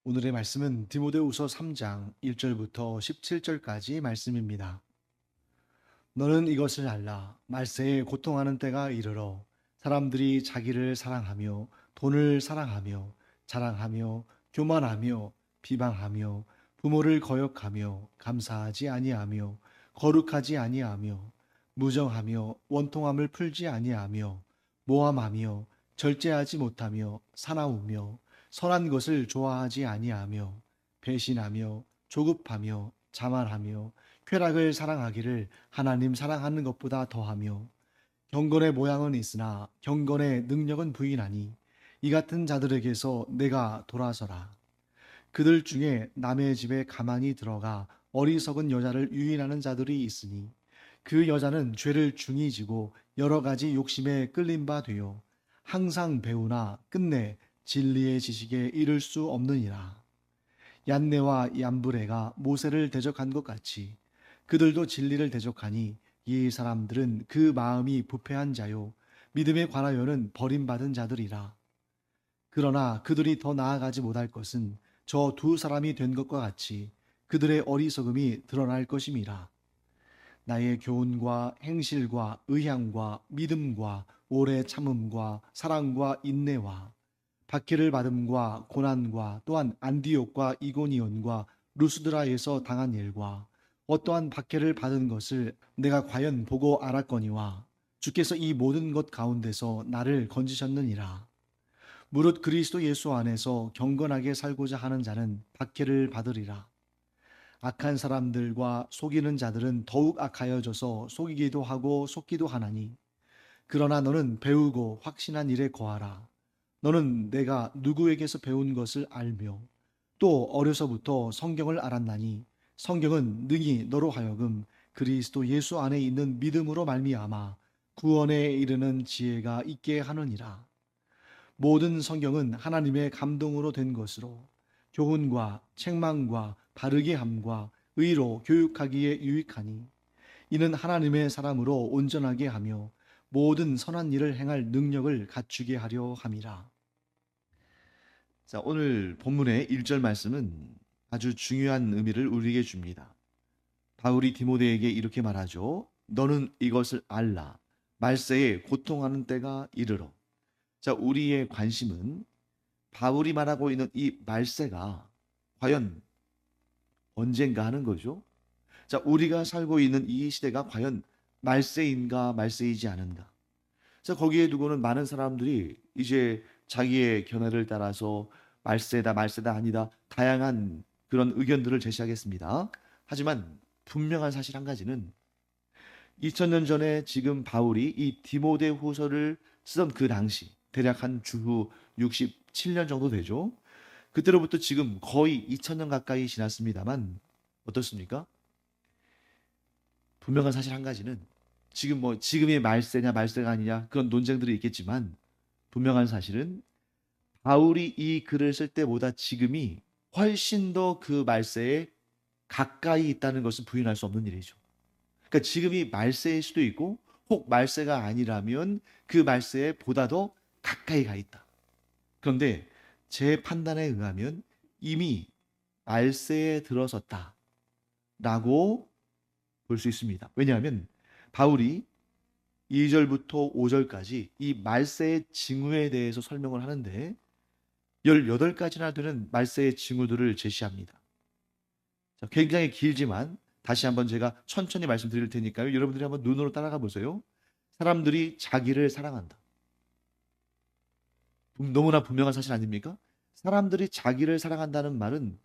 오늘의 말씀은 디모데후서 3장 1절부터 17절까지 말씀입니다. 너는 이것을 알라. 말세에 고통하는 때가 이르러 사람들이 자기를 사랑하며 돈을 사랑하며 자랑하며 교만하며 비방하며 부모를 거역하며 감사하지 아니하며 거룩하지 아니하며 무정하며 원통함을 풀지 아니하며 모함하며 절제하지 못하며 사나우며 선한 것을 좋아하지 아니하며 배신하며 조급하며 자만하며 쾌락을 사랑하기를 하나님 사랑하는 것보다 더하며 경건의 모양은 있으나 경건의 능력은 부인하니 이 같은 자들에게서 내가 돌아서라. 그들 중에 남의 집에 가만히 들어가 어리석은 여자를 유인하는 자들이 있으니 그 여자는 죄를 중히 지고 여러 가지 욕심에 끌린 바 되어 항상 배우나 끝내 진리의 지식에 이를 수 없느니라. 얀네와 얀브레가 모세를 대적한 것 같이 그들도 진리를 대적하니 이 사람들은 그 마음이 부패한 자요 믿음에 관하여는 버림받은 자들이라. 그러나 그들이 더 나아가지 못할 것은 저 두 사람이 된 것과 같이 그들의 어리석음이 드러날 것임이라. 나의 교훈과 행실과 의향과 믿음과 오래 참음과 사랑과 인내와 박해를 받음과 고난과 또한 안디옥과 이고니온과 루스드라에서 당한 일과 어떠한 박해를 받은 것을 내가 과연 보고 알았거니와 주께서 이 모든 것 가운데서 나를 건지셨느니라. 무릇 그리스도 예수 안에서 경건하게 살고자 하는 자는 박해를 받으리라. 악한 사람들과 속이는 자들은 더욱 악하여져서 속이기도 하고 속기도 하나니 그러나 너는 배우고 확신한 일에 거하라. 너는 내가 누구에게서 배운 것을 알며 또 어려서부터 성경을 알았나니 성경은 능히 너로 하여금 그리스도 예수 안에 있는 믿음으로 말미암아 구원에 이르는 지혜가 있게 하느니라. 모든 성경은 하나님의 감동으로 된 것으로 교훈과 책망과 바르게 함과 의로 교육하기에 유익하니 이는 하나님의 사람으로 온전하게 하며 모든 선한 일을 행할 능력을 갖추게 하려 함이라. 자, 오늘 본문의 1절 말씀은 아주 중요한 의미를 우리에게 줍니다. 바울이 디모데에게 이렇게 말하죠. 너는 이것을 알라. 말세에 고통하는 때가 이르러. 자, 우리의 관심은 바울이 말하고 있는 이 말세가 과연 언젠가 하는 거죠. 자, 우리가 살고 있는 이 시대가 과연 말세인가 말세이지 않은가. 자, 거기에 두고는 많은 사람들이 이제 자기의 견해를 따라서 말세다, 말세다 아니다 다양한 그런 의견들을 제시하겠습니다. 하지만 분명한 사실 한 가지는 2000년 전에 지금 바울이 이 디모데 후서를 쓰던 그 당시 대략 한 주후 67년 정도 되죠. 그때로부터 지금 거의 2000년 가까이 지났습니다만 어떻습니까? 분명한 사실 한 가지는 지금 지금이 말세냐 말세가 아니냐 그런 논쟁들이 있겠지만 분명한 사실은 바울이 이 글을 쓸 때보다 지금이 훨씬 더 그 말세에 가까이 있다는 것은 부인할 수 없는 일이죠. 그러니까 지금이 말세일 수도 있고 혹 말세가 아니라면 그 말세에 보다 더 가까이 가 있다. 그런데 제 판단에 의하면 이미 말세에 들어섰다라고 볼 수 있습니다. 왜냐하면 바울이 2절부터 5절까지 이 말세의 징후에 대해서 설명을 하는데 18가지나 되는 말세의 징후들을 제시합니다. 자, 굉장히 길지만 다시 한번 제가 천천히 말씀드릴 테니까요. 여러분들이 한번 눈으로 따라가 보세요. 사람들이 자기를 사랑한다. 너무나 분명한 사실 아닙니까? 사람들이 자기를 사랑한다는 말은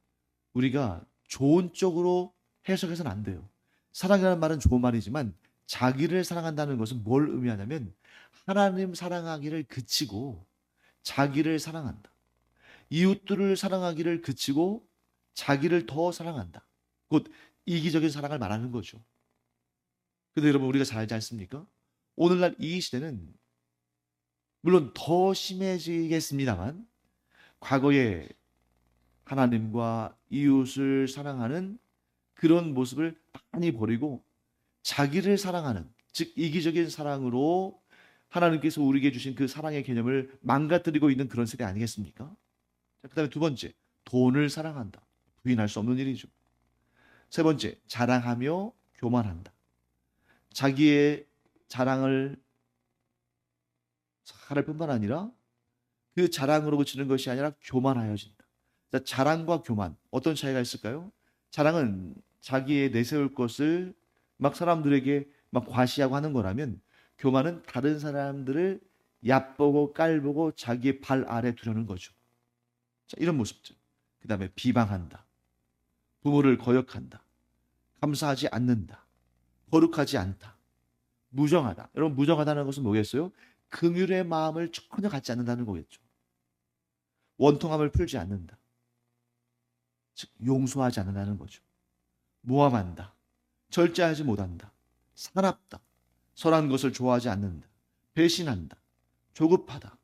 우리가 좋은 쪽으로 해석해서는 안 돼요. 사랑이라는 말은 좋은 말이지만 자기를 사랑한다는 것은 뭘 의미하냐면 하나님 사랑하기를 그치고 자기를 사랑한다. 이웃들을 사랑하기를 그치고 자기를 더 사랑한다. 곧 이기적인 사랑을 말하는 거죠. 근데 여러분 우리가 잘 알지 않습니까? 오늘날 이 시대는 물론 더 심해지겠습니다만 과거에 하나님과 이웃을 사랑하는 그런 모습을 많이 버리고 자기를 사랑하는 즉 이기적인 사랑으로 하나님께서 우리에게 주신 그 사랑의 개념을 망가뜨리고 있는 그런 세대 아니겠습니까? 자, 그다음에 두 번째 돈을 사랑한다. 부인할 수 없는 일이죠. 세 번째, 자랑하며 교만한다. 자기의 자랑을 할 뿐만 아니라 그 자랑으로 그치는 것이 아니라 교만하여진다. 자, 자랑과 교만 어떤 차이가 있을까요? 자랑은 자기의 내세울 것을 막 사람들에게 막 과시하고 하는 거라면, 교만은 다른 사람들을 얕보고 깔보고 자기의 발 아래 두려는 거죠. 자, 이런 모습들. 그 다음에 비방한다. 부모를 거역한다. 감사하지 않는다. 거룩하지 않다. 무정하다. 여러분, 무정하다는 것은 뭐겠어요? 긍휼의 마음을 전혀 갖지 않는다는 거겠죠. 원통함을 풀지 않는다. 즉 용서하지 않는다는 거죠. 모함한다. 절제하지 못한다. 사납다. 선한 것을 좋아하지 않는다. 배신한다. 조급하다.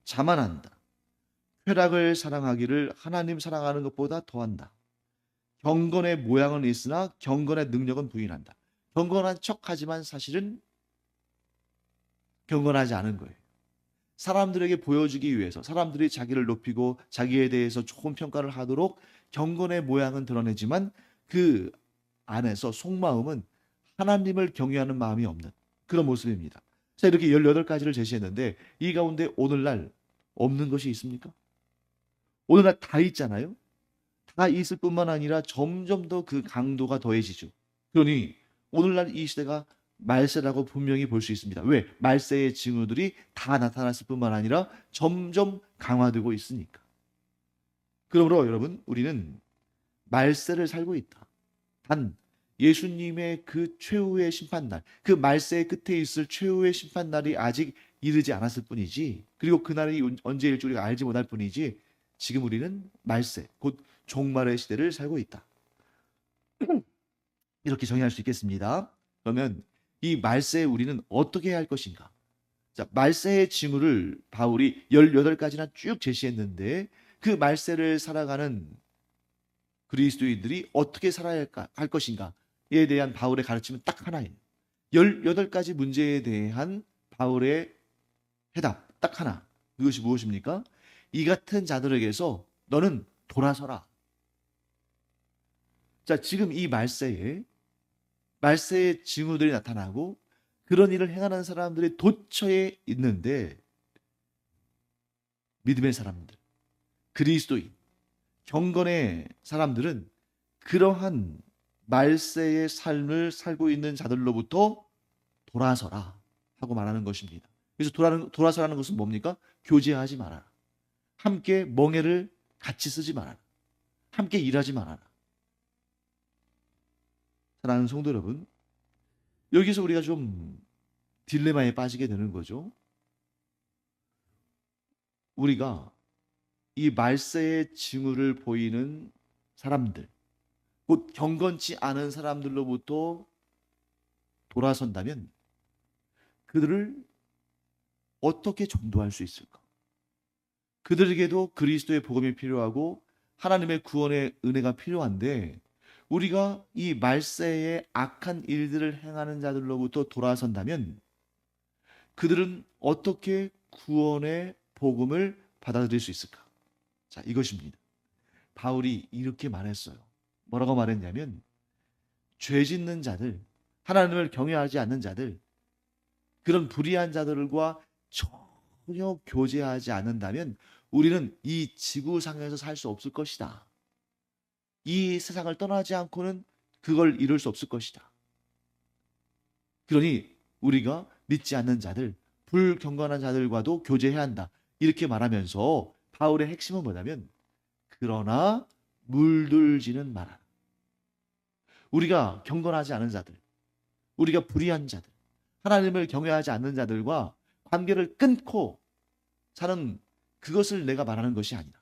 자만한다. 쾌락을 사랑하기를 하나님 사랑하는 것보다 더한다. 경건의 모양은 있으나 경건의 능력은 부인한다. 경건한 척하지만 사실은 경건하지 않은 거예요. 사람들에게 보여주기 위해서, 사람들이 자기를 높이고 자기에 대해서 좋은 평가를 하도록 경건의 모양은 드러내지만 그 안에서 속마음은 하나님을 경외하는 마음이 없는 그런 모습입니다. 자, 이렇게 18가지를 제시했는데 이 가운데 오늘날 없는 것이 있습니까? 오늘날 다 있잖아요. 다 있을 뿐만 아니라 점점 더 그 강도가 더해지죠. 그러니 오늘날 이 시대가 말세라고 분명히 볼 수 있습니다. 왜? 말세의 징후들이 다 나타났을 뿐만 아니라 점점 강화되고 있으니까. 그러므로 여러분, 우리는 말세를 살고 있다. 단 예수님의 그 최후의 심판날, 그 말세의 끝에 있을 최후의 심판날이 아직 이르지 않았을 뿐이지, 그리고 그날이 언제일지 우리가 알지 못할 뿐이지, 지금 우리는 말세, 곧 종말의 시대를 살고 있다. 이렇게 정의할 수 있겠습니다. 그러면 이 말세에 우리는 어떻게 해야 할 것인가? 자, 말세의 징후를 바울이 18가지나 쭉 제시했는데 그 말세를 살아가는 그리스도인들이 어떻게 살아야 할 것인가에 대한 바울의 가르침은 딱 하나예요. 18가지 문제에 대한 바울의 해답 딱 하나. 그것이 무엇입니까? 이 같은 자들에게서 너는 돌아서라. 자, 지금 이 말세의 징후들이 나타나고 그런 일을 행하는 사람들이 도처에 있는데, 믿음의 사람들, 그리스도인, 경건의 사람들은 그러한 말세의 삶을 살고 있는 자들로부터 돌아서라 하고 말하는 것입니다. 그래서 돌아서라는 것은 뭡니까? 교제하지 말아라. 함께 멍에를 같이 쓰지 말아라. 함께 일하지 말아라. 사랑하는 성도 여러분, 여기서 우리가 좀 딜레마에 빠지게 되는 거죠. 우리가 이 말세의 징후를 보이는 사람들, 곧 경건치 않은 사람들로부터 돌아선다면 그들을 어떻게 전도할 수 있을까? 그들에게도 그리스도의 복음이 필요하고 하나님의 구원의 은혜가 필요한데, 우리가 이 말세의 악한 일들을 행하는 자들로부터 돌아선다면 그들은 어떻게 구원의 복음을 받아들일 수 있을까? 자, 이것입니다. 바울이 이렇게 말했어요. 뭐라고 말했냐면, 죄 짓는 자들, 하나님을 경외하지 않는 자들, 그런 불의한 자들과 전혀 교제하지 않는다면 우리는 이 지구상에서 살 수 없을 것이다. 이 세상을 떠나지 않고는 그걸 이룰 수 없을 것이다. 그러니 우리가 믿지 않는 자들, 불경건한 자들과도 교제해야 한다. 이렇게 말하면서 바울의 핵심은 뭐냐면, 그러나 물들지는 말아라. 우리가 경건하지 않은 자들, 우리가 불의한 자들, 하나님을 경외하지 않는 자들과 관계를 끊고 사는 그것을 내가 말하는 것이 아니다.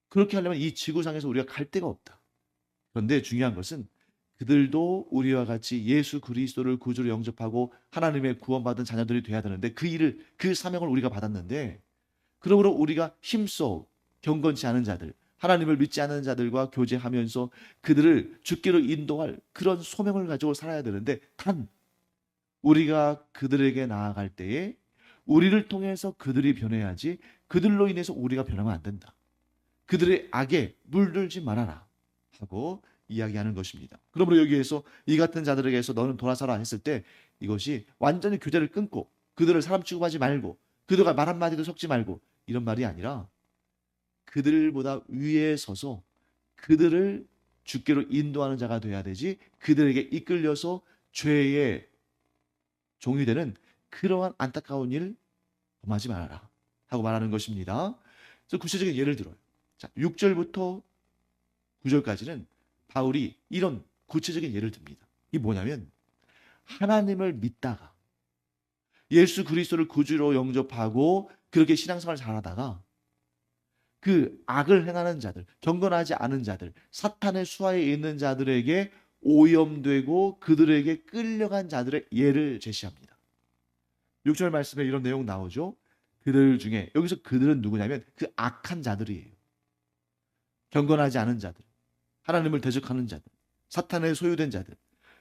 그렇게 하려면 이 지구상에서 우리가 갈 데가 없다. 그런데 중요한 것은 그들도 우리와 같이 예수 그리스도를 구주로 영접하고 하나님의 구원받은 자녀들이 돼야 되는데, 그 사명을 우리가 받았는데, 그러므로 우리가 힘써 경건치 않은 자들, 하나님을 믿지 않는 자들과 교제하면서 그들을 주께로 인도할 그런 소명을 가지고 살아야 되는데, 단 우리가 그들에게 나아갈 때에 우리를 통해서 그들이 변해야지 그들로 인해서 우리가 변하면 안 된다. 그들의 악에 물들지 말아라 하고 이야기하는 것입니다. 그러므로 여기에서 이 같은 자들에게서 너는 돌아서라 했을 때 이것이 완전히 교제를 끊고 그들을 사람 취급하지 말고 그들과 말 한마디도 섞지 말고 이런 말이 아니라 그들보다 위에 서서 그들을 주께로 인도하는 자가 돼야 되지 그들에게 이끌려서 죄의 종이 되는 그러한 안타까운 일 범하지 말아라 하고 말하는 것입니다. 그래서 구체적인 예를 들어요. 자, 6절부터 9절까지는 바울이 이런 구체적인 예를 듭니다. 이게 뭐냐면 하나님을 믿다가 예수 그리스도를 구주로 영접하고 그렇게 신앙생활을 잘하다가 그 악을 행하는 자들, 경건하지 않은 자들, 사탄의 수하에 있는 자들에게 오염되고 그들에게 끌려간 자들의 예를 제시합니다. 6절 말씀에 이런 내용 나오죠. 그들 중에 여기서 그들은 누구냐면 그 악한 자들이에요. 경건하지 않은 자들, 하나님을 대적하는 자들, 사탄에 소유된 자들,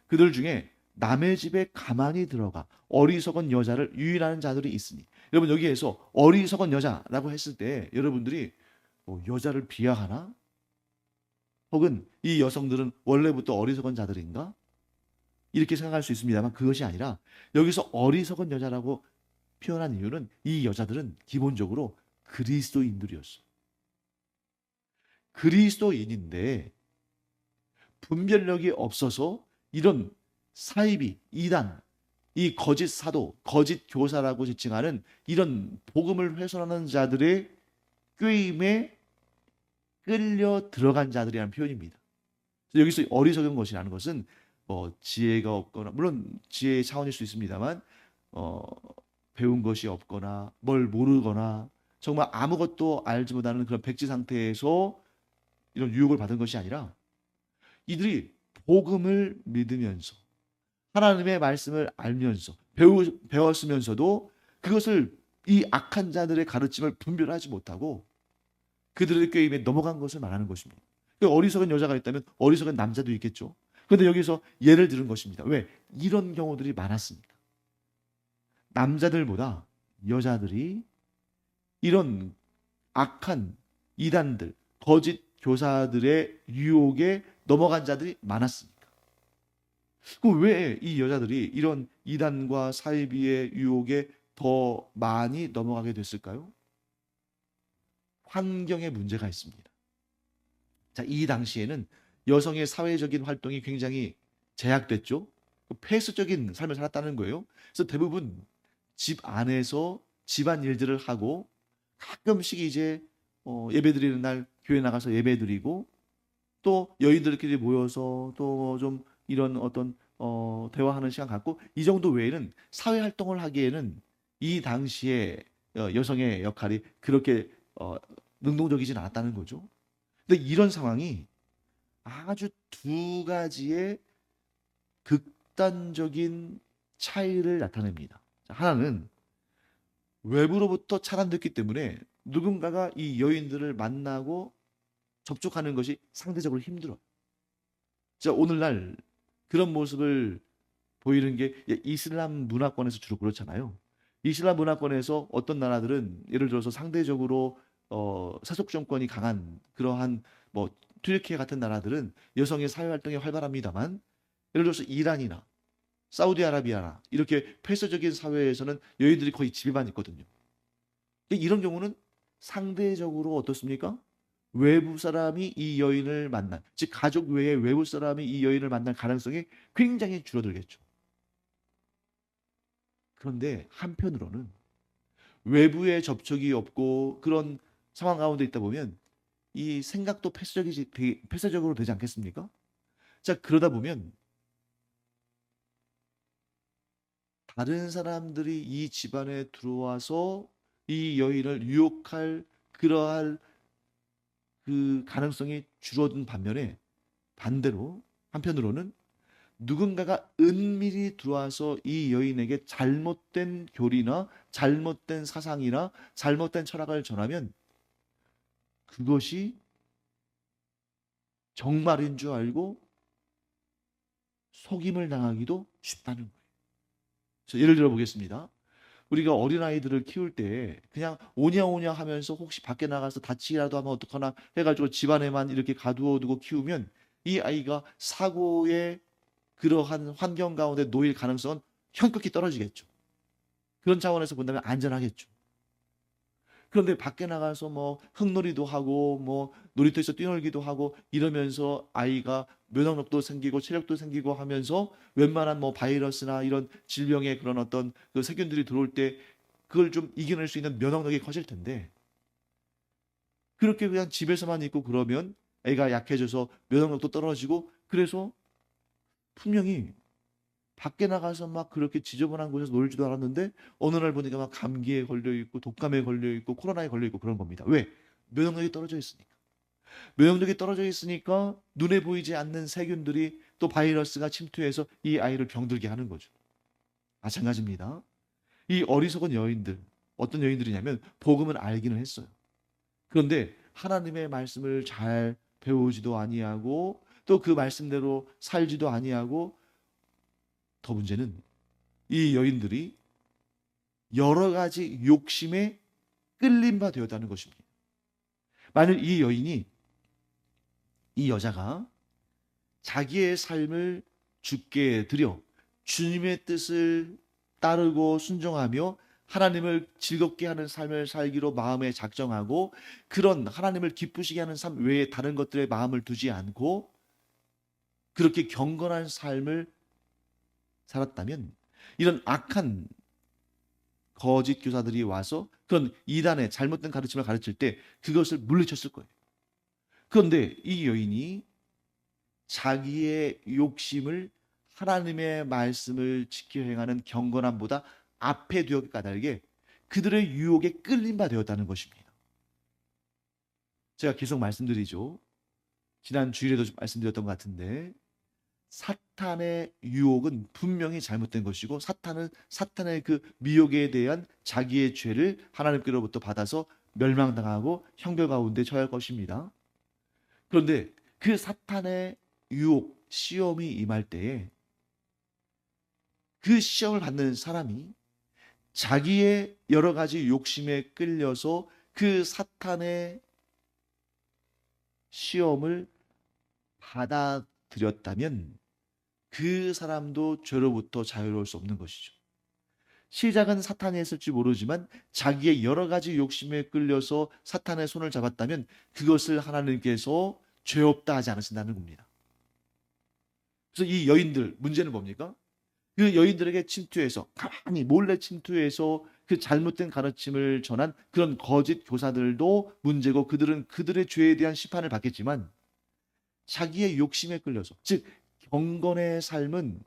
그들 중에 남의 집에 가만히 들어가 어리석은 여자를 유인하는 자들이 있으니. 여러분 여기에서 어리석은 여자라고 했을 때 여러분들이 여자를 비하하나? 혹은 이 여성들은 원래부터 어리석은 자들인가? 이렇게 생각할 수 있습니다만 그것이 아니라 여기서 어리석은 여자라고 표현한 이유는 이 여자들은 기본적으로 그리스도인들이었어요. 그리스도인인데 분별력이 없어서 이런 사이비, 이단, 이 거짓 사도, 거짓 교사라고 지칭하는 이런 복음을 훼손하는 자들의 꾀임에 끌려 들어간 자들이라는 표현입니다. 여기서 어리석은 것이라는 것은 지혜가 없거나 물론 지혜의 차원일 수 있습니다만 배운 것이 없거나 뭘 모르거나 정말 아무것도 알지 못하는 그런 백지 상태에서 이런 유혹을 받은 것이 아니라 이들이 복음을 믿으면서 하나님의 말씀을 알면서 배웠으면서도 그것을 이 악한 자들의 가르침을 분별하지 못하고 그들의 꾀임에 넘어간 것을 말하는 것입니다. 어리석은 여자가 있다면 어리석은 남자도 있겠죠. 그런데 여기서 예를 들은 것입니다. 왜? 이런 경우들이 많았습니다. 남자들보다 여자들이 이런 악한 이단들, 거짓 교사들의 유혹에 넘어간 자들이 많았습니다. 그럼 왜 이 여자들이 이런 이단과 사이비의 유혹에 더 많이 넘어가게 됐을까요? 환경에 문제가 있습니다. 자, 이 당시에는 여성의 사회적인 활동이 굉장히 제약됐죠. 폐쇄적인 삶을 살았다는 거예요. 그래서 대부분 집 안에서 집안 일들을 하고 가끔씩 이제 예배 드리는 날 교회 나가서 예배 드리고 또 여인들끼리 모여서 또 좀 이런 어떤 대화하는 시간 갖고 이 정도 외에는 사회 활동을 하기에는 이 당시에 여성의 역할이 그렇게 능동적이진 않았다는 거죠. 근데 이런 상황이 아주 두 가지의 극단적인 차이를 나타냅니다. 하나는 외부로부터 차단됐기 때문에 누군가가 이 여인들을 만나고 접촉하는 것이 상대적으로 힘들어요. 자, 오늘날 그런 모습을 보이는 게 이슬람 문화권에서 주로 그렇잖아요. 이슬람 문화권에서 어떤 나라들은 예를 들어서 상대적으로 세속 정권이 강한 그러한 뭐 튀르키예 같은 나라들은 여성의 사회 활동이 활발합니다만 예를 들어서 이란이나 사우디아라비아나 이렇게 폐쇄적인 사회에서는 여인들이 거의 집에만 있거든요. 이런 경우는 상대적으로 어떻습니까? 외부 사람이 이 여인을 만난, 즉 가족 외에 외부 사람이 이 여인을 만날 가능성이 굉장히 줄어들겠죠. 그런데 한편으로는 외부의 접촉이 없고 그런 상황 가운데 있다 보면 이 생각도 폐쇄적으로 되지 않겠습니까? 자, 그러다 보면 다른 사람들이 이 집안에 들어와서 이 여인을 유혹할 그러할 그 가능성이 줄어든 반면에 반대로 한편으로는 누군가가 은밀히 들어와서 이 여인에게 잘못된 교리나 잘못된 사상이나 잘못된 철학을 전하면 그것이 정말인 줄 알고 속임을 당하기도 쉽다는 거예요. 그래서 예를 들어 보겠습니다. 우리가 어린아이들을 키울 때 그냥 오냐오냐 하면서 혹시 밖에 나가서 다치기라도 하면 어떡하나 해가지고 집안에만 이렇게 가두어두고 키우면 이 아이가 사고의 그러한 환경 가운데 놓일 가능성은 현격히 떨어지겠죠. 그런 차원에서 본다면 안전하겠죠. 그런데 밖에 나가서 뭐 흙놀이도 하고 뭐 놀이터에서 뛰놀기도 하고 이러면서 아이가 면역력도 생기고 체력도 생기고 하면서 웬만한 뭐 바이러스나 이런 질병의 그런 어떤 그 세균들이 들어올 때 그걸 좀 이겨낼 수 있는 면역력이 커질 텐데 그렇게 그냥 집에서만 있고 그러면 애가 약해져서 면역력도 떨어지고 그래서 분명히 밖에 나가서 막 그렇게 지저분한 곳에서 놀지도 않았는데 어느 날 보니까 막 감기에 걸려 있고 독감에 걸려 있고 코로나에 걸려 있고 그런 겁니다. 왜? 면역력이 떨어져 있으니까. 면역력이 떨어져 있으니까 눈에 보이지 않는 세균들이 또 바이러스가 침투해서 이 아이를 병들게 하는 거죠. 마찬가지입니다. 이 어리석은 여인들, 어떤 여인들이냐면 복음을 알기는 했어요. 그런데 하나님의 말씀을 잘 배우지도 아니하고 또 그 말씀대로 살지도 아니하고 더 문제는 이 여인들이 여러 가지 욕심에 끌린 바 되었다는 것입니다. 만일 이 여자가 자기의 삶을 주께 드려 주님의 뜻을 따르고 순종하며 하나님을 즐겁게 하는 삶을 살기로 마음에 작정하고 그런 하나님을 기쁘시게 하는 삶 외에 다른 것들에 마음을 두지 않고 그렇게 경건한 삶을 살았다면 이런 악한 거짓 교사들이 와서 그런 이단의 잘못된 가르침을 가르칠 때 그것을 물리쳤을 거예요. 그런데 이 여인이 자기의 욕심을 하나님의 말씀을 지켜 행하는 경건함보다 앞에 두었기 까닭에 그들의 유혹에 끌린 바 되었다는 것입니다. 제가 계속 말씀드리죠. 지난 주일에도 좀 말씀드렸던 것 같은데 사탄의 유혹은 분명히 잘못된 것이고 사탄은 사탄의 그 미혹에 대한 자기의 죄를 하나님께로부터 받아서 멸망당하고 형벌 가운데 처할 것입니다. 그런데 그 사탄의 유혹, 시험이 임할 때에 그 시험을 받는 사람이 자기의 여러 가지 욕심에 끌려서 그 사탄의 시험을 받아들였다면 그 사람도 죄로부터 자유로울 수 없는 것이죠. 시작은 사탄이 했을지 모르지만 자기의 여러 가지 욕심에 끌려서 사탄의 손을 잡았다면 그것을 하나님께서 죄 없다 하지 않으신다는 겁니다. 그래서 이 여인들 문제는 뭡니까? 그 여인들에게 침투해서 가만히 몰래 침투해서 그 잘못된 가르침을 전한 그런 거짓 교사들도 문제고 그들은 그들의 죄에 대한 심판을 받겠지만 자기의 욕심에 끌려서 즉 경건의 삶은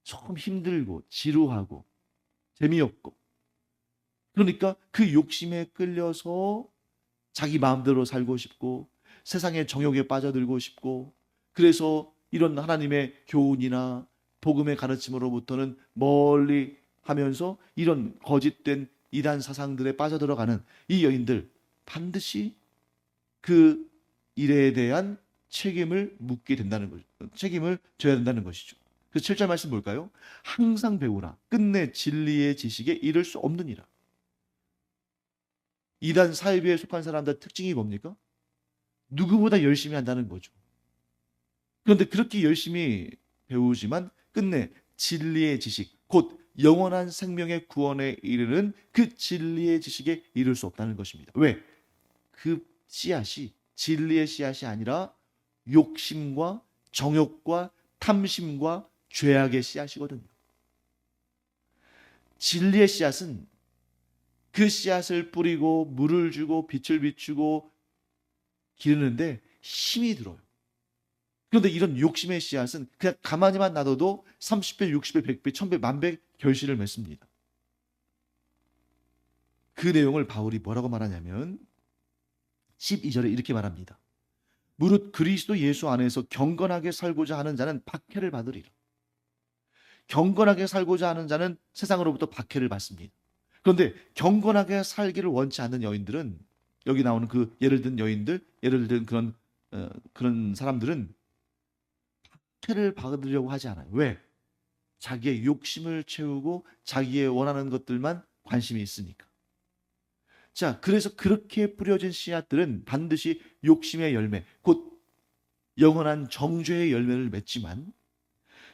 조금 힘들고 지루하고 재미없고 그러니까 그 욕심에 끌려서 자기 마음대로 살고 싶고 세상의 정욕에 빠져들고 싶고 그래서 이런 하나님의 교훈이나 복음의 가르침으로부터는 멀리 하면서 이런 거짓된 이단 사상들에 빠져들어가는 이 여인들 반드시 그 일에 대한 책임을 묻게 된다는 거죠. 책임을 져야 된다는 것이죠. 그래서 7절 말씀 볼까요? 항상 배우라. 끝내 진리의 지식에 이를 수 없느니라. 이단 사이비에 속한 사람들 특징이 뭡니까? 누구보다 열심히 한다는 거죠. 그런데 그렇게 열심히 배우지만 끝내 진리의 지식, 곧 영원한 생명의 구원에 이르는 그 진리의 지식에 이를 수 없다는 것입니다. 왜? 그 씨앗이 진리의 씨앗이 아니라 욕심과 정욕과 탐심과 죄악의 씨앗이거든요. 진리의 씨앗은 그 씨앗을 뿌리고 물을 주고 빛을 비추고 기르는데 힘이 들어요. 그런데 이런 욕심의 씨앗은 그냥 가만히만 놔둬도 30배, 60배, 100배, 1000배, 만배 결실을 맺습니다. 그 내용을 바울이 뭐라고 말하냐면 12절에 이렇게 말합니다. 무릇 그리스도 예수 안에서 경건하게 살고자 하는 자는 박해를 받으리라. 경건하게 살고자 하는 자는 세상으로부터 박해를 받습니다. 그런데 경건하게 살기를 원치 않는 여인들은 여기 나오는 그 예를 든 여인들, 예를 든 그런 사람들은 박해를 받으려고 하지 않아요. 왜? 자기의 욕심을 채우고 자기의 원하는 것들만 관심이 있으니까. 자, 그래서 그렇게 뿌려진 씨앗들은 반드시 욕심의 열매, 곧 영원한 정죄의 열매를 맺지만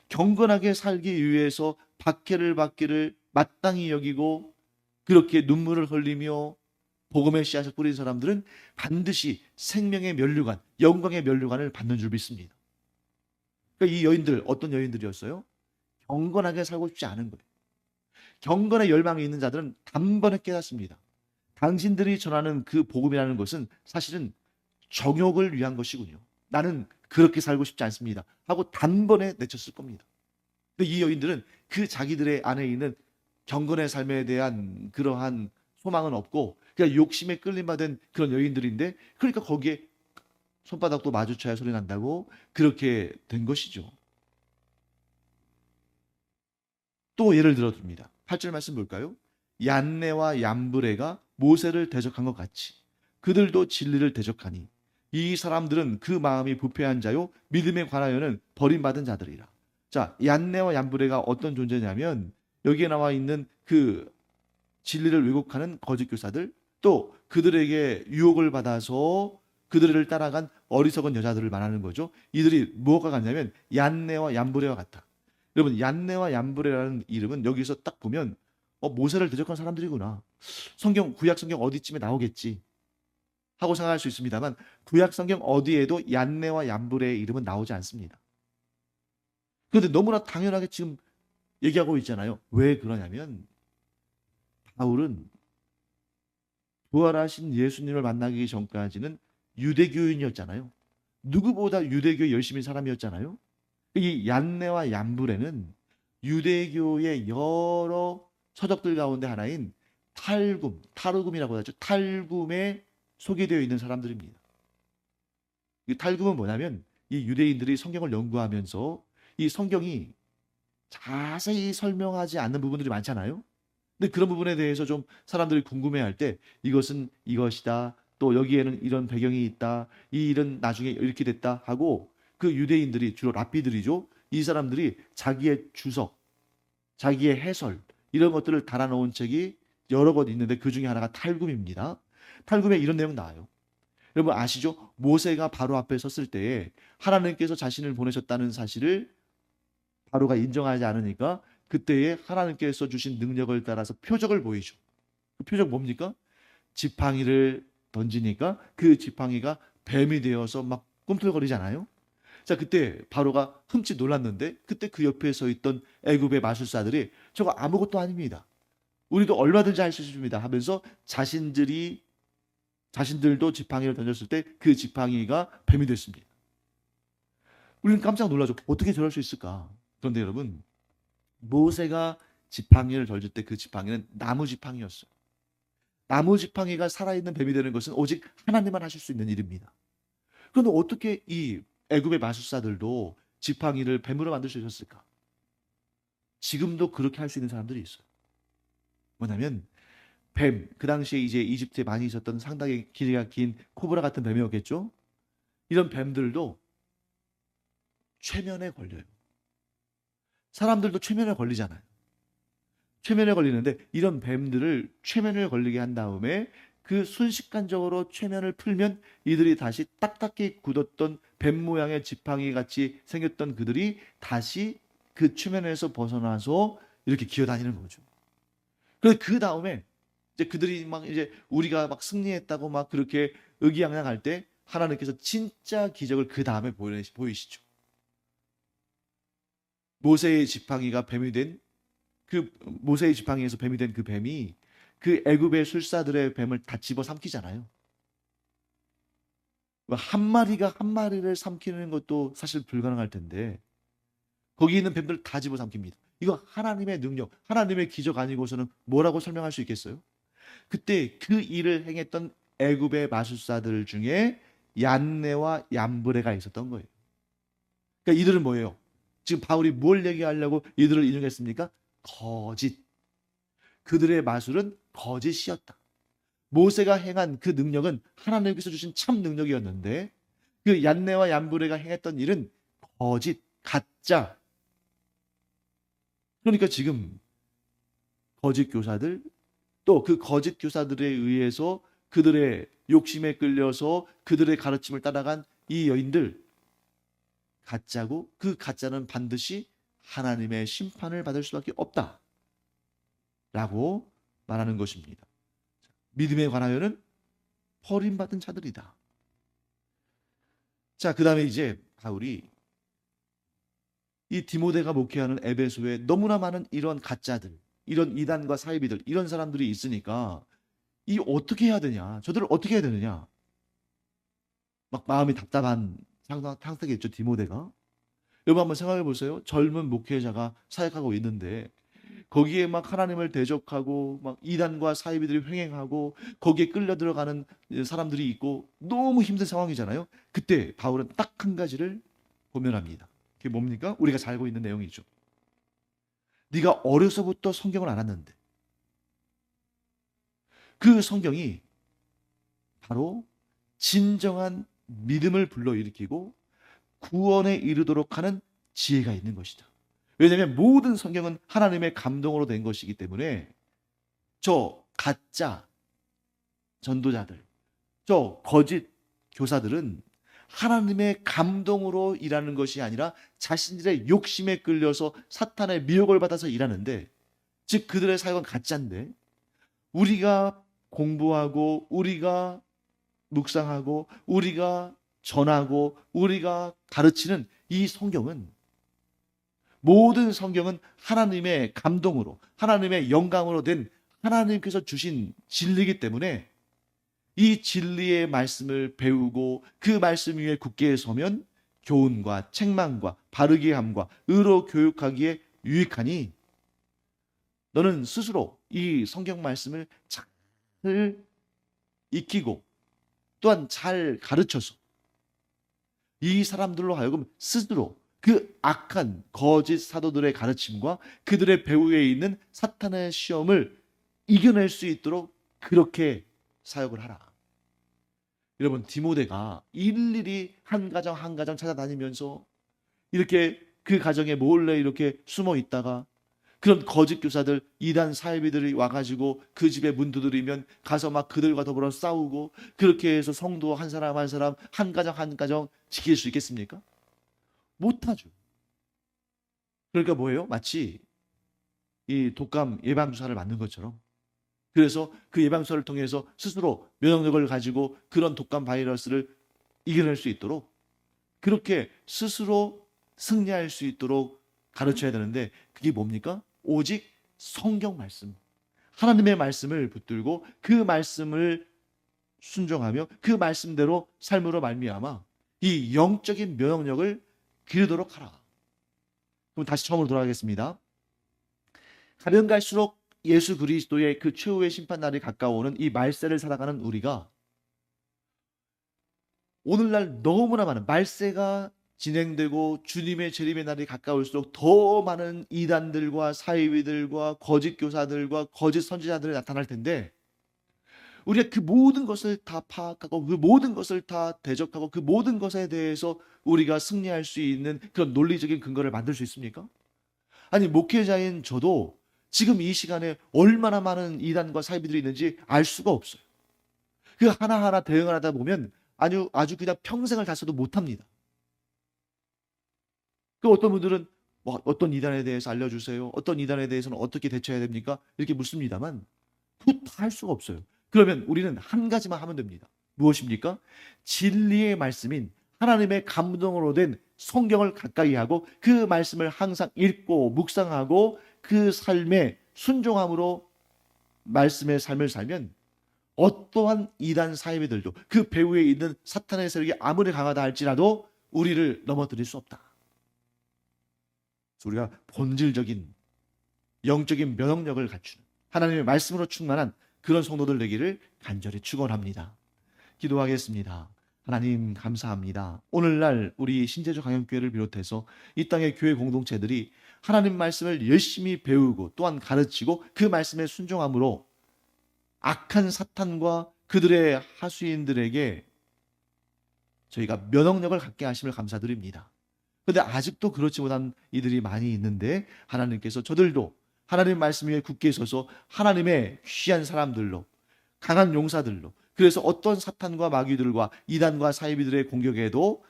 경건하게 살기 위해서 박해를 받기를 마땅히 여기고 그렇게 눈물을 흘리며 복음의 씨앗을 뿌린 사람들은 반드시 생명의 면류관, 영광의 면류관을 받는 줄 믿습니다. 그러니까 이 여인들 어떤 여인들이었어요? 경건하게 살고 싶지 않은 거예요. 경건의 열망이 있는 자들은 단번에 깨닫습니다. 당신들이 전하는 그 복음이라는 것은 사실은 정욕을 위한 것이군요. 나는 그렇게 살고 싶지 않습니다. 하고 단번에 내쳤을 겁니다. 근데 이 여인들은 그 자기들의 안에 있는 경건의 삶에 대한 그러한 소망은 없고 그냥 욕심에 끌림받은 그런 여인들인데 그러니까 거기에 손바닥도 마주쳐야 소리 난다고 그렇게 된 것이죠. 또 예를 들어 듭니다. 8절 말씀 볼까요? 얀네와 얀브레가 모세를 대적한 것 같이 그들도 진리를 대적하니 이 사람들은 그 마음이 부패한 자요 믿음에 관하여는 버림받은 자들이라. 자, 얀네와 얀브레가 어떤 존재냐면 여기에 나와 있는 그 진리를 왜곡하는 거짓 교사들 또 그들에게 유혹을 받아서 그들을 따라간 어리석은 여자들을 말하는 거죠. 이들이 무엇과 같냐면 얀네와 얀브레와 같다. 여러분 얀네와 얀브레라는 이름은 여기서 딱 보면 모세를 대적한 사람들이구나. 성경 구약 성경 어디쯤에 나오겠지 하고 생각할 수 있습니다만 구약 성경 어디에도 얀네와 얀브레의 이름은 나오지 않습니다. 그런데 너무나 당연하게 지금 얘기하고 있잖아요. 왜 그러냐면 바울은 부활하신 예수님을 만나기 전까지는 유대교인이었잖아요. 누구보다 유대교에 열심히 사람이었잖아요. 이 얀네와 얀브레는 유대교의 여러 서적들 가운데 하나인 타르굼이라고 하죠. 탈굼에 소개되어 있는 사람들입니다. 이 탈굼은 뭐냐면 이 유대인들이 성경을 연구하면서 이 성경이 자세히 설명하지 않는 부분들이 많잖아요. 근데 그런 부분에 대해서 좀 사람들이 궁금해할 때 이것은 이것이다. 또 여기에는 이런 배경이 있다. 이 일은 나중에 이렇게 됐다 하고 그 유대인들이 주로 랍비들이죠. 이 사람들이 자기의 주석, 자기의 해설 이런 것들을 달아놓은 책이 여러 권 있는데 그 중에 하나가 탈굼입니다. 탈굼에 이런 내용 나와요. 여러분 아시죠? 모세가 바로 앞에 섰을 때에 하나님께서 자신을 보내셨다는 사실을 바로가 인정하지 않으니까 그때에 하나님께서 주신 능력을 따라서 표적을 보이죠. 그 표적 뭡니까? 지팡이를 던지니까 그 지팡이가 뱀이 되어서 막 꿈틀거리잖아요. 자, 그때 바로가 흠칫 놀랐는데 그때 그 옆에 서 있던 애굽의 마술사들이 저거 아무것도 아닙니다. 우리도 얼마든지 할 수 있습니다 하면서 자신들도 지팡이를 던졌을 때 그 지팡이가 뱀이 됐습니다. 우리는 깜짝 놀라죠. 어떻게 저럴 수 있을까? 그런데 여러분 모세가 지팡이를 던질 때 그 지팡이는 나무 지팡이였어요. 나무 지팡이가 살아있는 뱀이 되는 것은 오직 하나님만 하실 수 있는 일입니다. 그런데 어떻게 이 애굽의 마술사들도 지팡이를 뱀으로 만들 수 있었을까? 지금도 그렇게 할 수 있는 사람들이 있어요. 뭐냐면 뱀, 그 당시에 이제 이집트에 많이 있었던 상당히 길이가 긴 코브라 같은 뱀이었겠죠? 이런 뱀들도 최면에 걸려요. 사람들도 최면에 걸리잖아요. 최면에 걸리는데 이런 뱀들을 최면을 걸리게 한 다음에 그 순식간적으로 최면을 풀면 이들이 다시 딱딱히 굳었던 뱀 모양의 지팡이 같이 생겼던 그들이 다시 그 최면에서 벗어나서 이렇게 기어다니는 거죠. 그래서 그 다음에 이제 그들이 막 이제 우리가 막 승리했다고 막 그렇게 의기양양할 때 하나님께서 진짜 기적을 그 다음에 보이시죠. 모세의 지팡이가 뱀이 된 그 모세의 지팡이에서 뱀이 된 그 뱀이 그 애굽의 술사들의 뱀을 다 집어 삼키잖아요. 한 마리가 한 마리를 삼키는 것도 사실 불가능할 텐데 거기 있는 뱀들 다 집어 삼킵니다. 이거 하나님의 능력, 하나님의 기적 아니고서는 뭐라고 설명할 수 있겠어요? 그때 그 일을 행했던 애굽의 마술사들 중에 얀네와 얀브레가 있었던 거예요. 그러니까 이들은 뭐예요? 지금 바울이 뭘 얘기하려고 이들을 인용했습니까? 거짓. 그들의 마술은 거짓이었다. 모세가 행한 그 능력은 하나님께서 주신 참 능력이었는데 그 얀네와 얀브레가 행했던 일은 거짓, 가짜. 그러니까 지금 거짓 교사들, 또 그 거짓 교사들에 의해서 그들의 욕심에 끌려서 그들의 가르침을 따라간 이 여인들, 가짜고 그 가짜는 반드시 하나님의 심판을 받을 수밖에 없다라고 말하는 것입니다. 믿음에 관하여는 버림받은 자들이다. 자, 그 다음에 이제 바울이 이 디모데가 목회하는 에베소에 너무나 많은 이런 가짜들, 이런 이단과 사이비들, 이런 사람들이 있으니까 이 어떻게 해야 되냐, 저들을 어떻게 해야 되느냐, 막 마음이 답답한 상태겠죠, 디모데가. 여러분 한번 생각해 보세요. 젊은 목회자가 사역하고 있는데 거기에 막 하나님을 대적하고 막 이단과 사이비들이 횡행하고 거기에 끌려 들어가는 사람들이 있고 너무 힘든 상황이잖아요. 그때 바울은 딱 한 가지를 고면합니다. 그게 뭡니까? 우리가 잘 알고 있는 내용이죠. 네가 어려서부터 성경을 알았는데 그 성경이 바로 진정한 믿음을 불러일으키고 구원에 이르도록 하는 지혜가 있는 것이다. 왜냐하면 모든 성경은 하나님의 감동으로 된 것이기 때문에 저 가짜 전도자들, 저 거짓 교사들은 하나님의 감동으로 일하는 것이 아니라 자신들의 욕심에 끌려서 사탄의 미혹을 받아서 일하는데, 즉 그들의 사역은 가짜인데 우리가 공부하고 우리가 묵상하고 우리가 전하고 우리가 가르치는 이 성경은, 모든 성경은 하나님의 감동으로 하나님의 영감으로 된 하나님께서 주신 진리이기 때문에 이 진리의 말씀을 배우고 그 말씀 위에 굳게 서면 교훈과 책망과 바르게 함과 의로 교육하기에 유익하니 너는 스스로 이 성경 말씀을 잘 익히고 또한 잘 가르쳐서 이 사람들로 하여금 스스로 그 악한 거짓 사도들의 가르침과 그들의 배후에 있는 사탄의 시험을 이겨낼 수 있도록 그렇게 사역을 하라. 여러분, 디모데가 일일이 한 가정 한 가정 찾아다니면서 이렇게 그 가정에 몰래 이렇게 숨어 있다가 그런 거짓 교사들, 이단 사이비들이 와가지고 그 집에 문 두드리면 가서 막 그들과 더불어 싸우고 그렇게 해서 성도 한 사람 한 사람, 한 가정 한 가정 지킬 수 있겠습니까? 못하죠. 그러니까 뭐예요? 마치 이 독감 예방주사를 맞는 것처럼, 그래서 그 예방주사를 통해서 스스로 면역력을 가지고 그런 독감 바이러스를 이겨낼 수 있도록 그렇게 스스로 승리할 수 있도록 가르쳐야 되는데, 그게 뭡니까? 오직 성경 말씀, 하나님의 말씀을 붙들고 그 말씀을 순종하며 그 말씀대로 삶으로 말미암아 이 영적인 면역력을 기르도록 하라. 그럼 다시 처음으로 돌아가겠습니다. 가면 갈수록 예수 그리스도의 그 최후의 심판 날이 가까워오는 이 말세를 살아가는 우리가, 오늘날 너무나 많은 말세가 진행되고 주님의 재림의 날이 가까울수록 더 많은 이단들과 사이비들과 거짓 교사들과 거짓 선지자들이 나타날 텐데, 우리가 그 모든 것을 다 파악하고 그 모든 것을 다 대적하고 그 모든 것에 대해서 우리가 승리할 수 있는 그런 논리적인 근거를 만들 수 있습니까? 아니, 목회자인 저도 지금 이 시간에 얼마나 많은 이단과 사이비들이 있는지 알 수가 없어요. 그 하나하나 대응을 하다 보면 아주 그냥 평생을 다 써도 못합니다. 그 어떤 분들은 뭐 어떤 이단에 대해서 알려주세요, 어떤 이단에 대해서는 어떻게 대처해야 됩니까? 이렇게 묻습니다만 그거 다 할 수가 없어요. 그러면 우리는 한 가지만 하면 됩니다. 무엇입니까? 진리의 말씀인 하나님의 감동으로 된 성경을 가까이 하고 그 말씀을 항상 읽고 묵상하고 그 삶에 순종함으로 말씀의 삶을 살면 어떠한 이단 사이비들도 그 배후에 있는 사탄의 세력이 아무리 강하다 할지라도 우리를 넘어뜨릴 수 없다. 그래서 우리가 본질적인 영적인 면역력을 갖추는 하나님의 말씀으로 충만한 그런 성도들 되기를 간절히 축원합니다. 기도하겠습니다. 하나님 감사합니다. 오늘날 우리 신제주 강영교회를 비롯해서 이 땅의 교회 공동체들이 하나님 말씀을 열심히 배우고 또한 가르치고 그 말씀에 순종함으로 악한 사탄과 그들의 하수인들에게 저희가 면역력을 갖게 하심을 감사드립니다. 근데 아직도 그렇지 못한 이들이 많이 있는데 하나님께서 저들도 하나님 말씀 위에 굳게 서서 하나님의 귀한 사람들로, 강한 용사들로, 그래서 어떤 사탄과 마귀들과 이단과 사이비들의 공격에도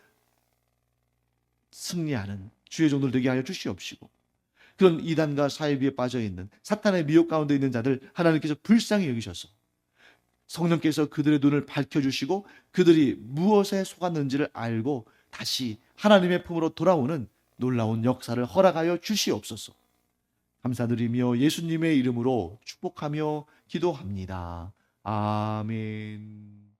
승리하는 주의 종들 되게 하여 주시옵시고, 그런 이단과 사이비에 빠져 있는 사탄의 미혹 가운데 있는 자들 하나님께서 불쌍히 여기셔서 성령께서 그들의 눈을 밝혀주시고 그들이 무엇에 속았는지를 알고 다시 하나님의 품으로 돌아오는 놀라운 역사를 허락하여 주시옵소서. 감사드리며 예수님의 이름으로 축복하며 기도합니다. 아멘.